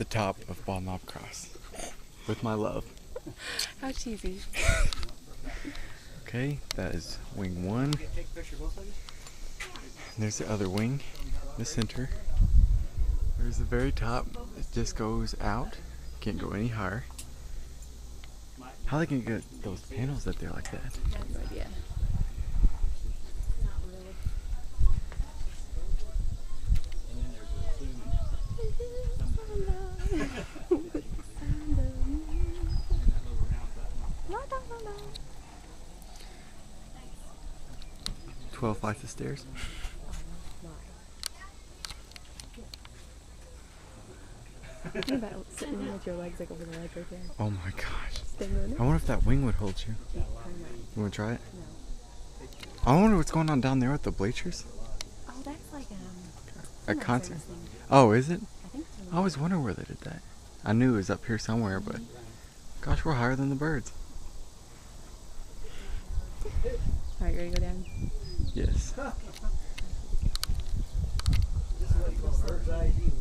the top of Bald Knob Cross with my love. How cheesy. Okay, that is wing 1. There's the other wing, the center. There's the very top. It just goes out. Can't go any higher. How they can get those panels up there like that? I have no idea. La, la, la, la. 12 flights of stairs. Think about sitting with your legs like over the ledge right there. Oh my gosh. Staying on it? I wonder if that wing would hold you. You want to try it? I wonder what's going on down there with the bleachers. Oh, that's like A concert. service thing. Oh, is it? I think so. I always wonder where they did that. I knew it was up here somewhere, but gosh, we're higher than the birds. Alright, you ready to go down? Yes. This is what you call bird's eye view.